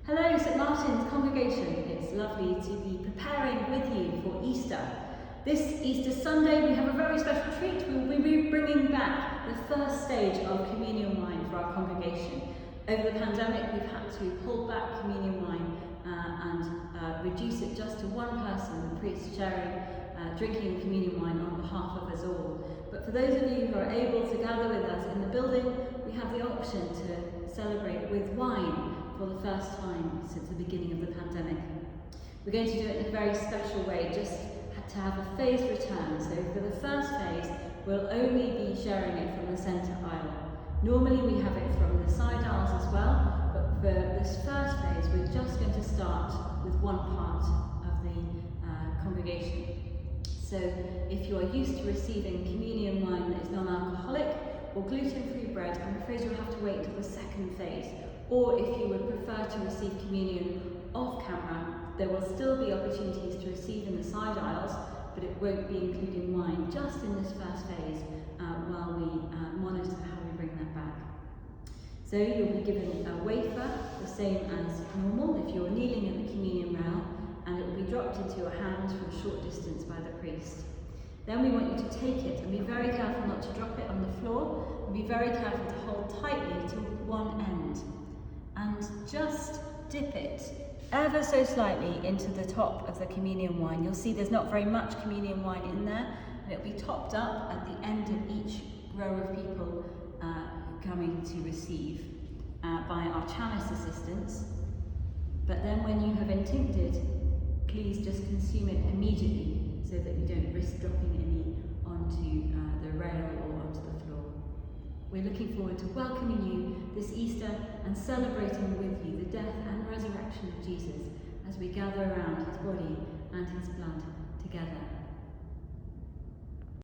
Hello St Martin's congregation, it's lovely to be preparing with you for Easter. This Easter Sunday we have a very special treat. We will be bringing back the first stage of communion wine for our congregation. Over the pandemic we've had to pull back communion wine and reduce it just to one person, the priest sharing drinking communion wine on behalf of us all. But for those of you who are able to gather with us in the building, we have the option to celebrate with wine for the first time since the beginning of the pandemic. We're going to do it in a very special way, just to have a phased return. So for the first phase, we'll only be sharing it from the centre aisle. Normally we have it from the side aisles as well, but for this first phase, we're just going to start with one part of the congregation. So if you are used to receiving communion wine that is non-alcoholic or gluten-free bread, I'm afraid you'll have to wait until the second phase. Or if you would prefer to receive communion off camera, there will still be opportunities to receive in the side aisles, but it won't be including wine just in this first phase while we monitor how we bring that back. So you'll be given a wafer, the same as normal if you're kneeling in the communion rail, and it will be dropped into your hand from a short distance by the priest. Then we want you to take it and be very careful not to drop it on the floor, and be very careful to hold tightly to one end. And just dip it ever so slightly into the top of the communion wine. You'll see there's not very much communion wine in there, and it'll be topped up at the end of each row of people coming to receive by our chalice assistants. But then when you have intincted, please just consume it immediately so that you don't risk dropping any onto the rail or onto the floor. We're looking forward to welcoming you this Easter and celebrating with you the death and resurrection of Jesus as we gather around his body and his blood together.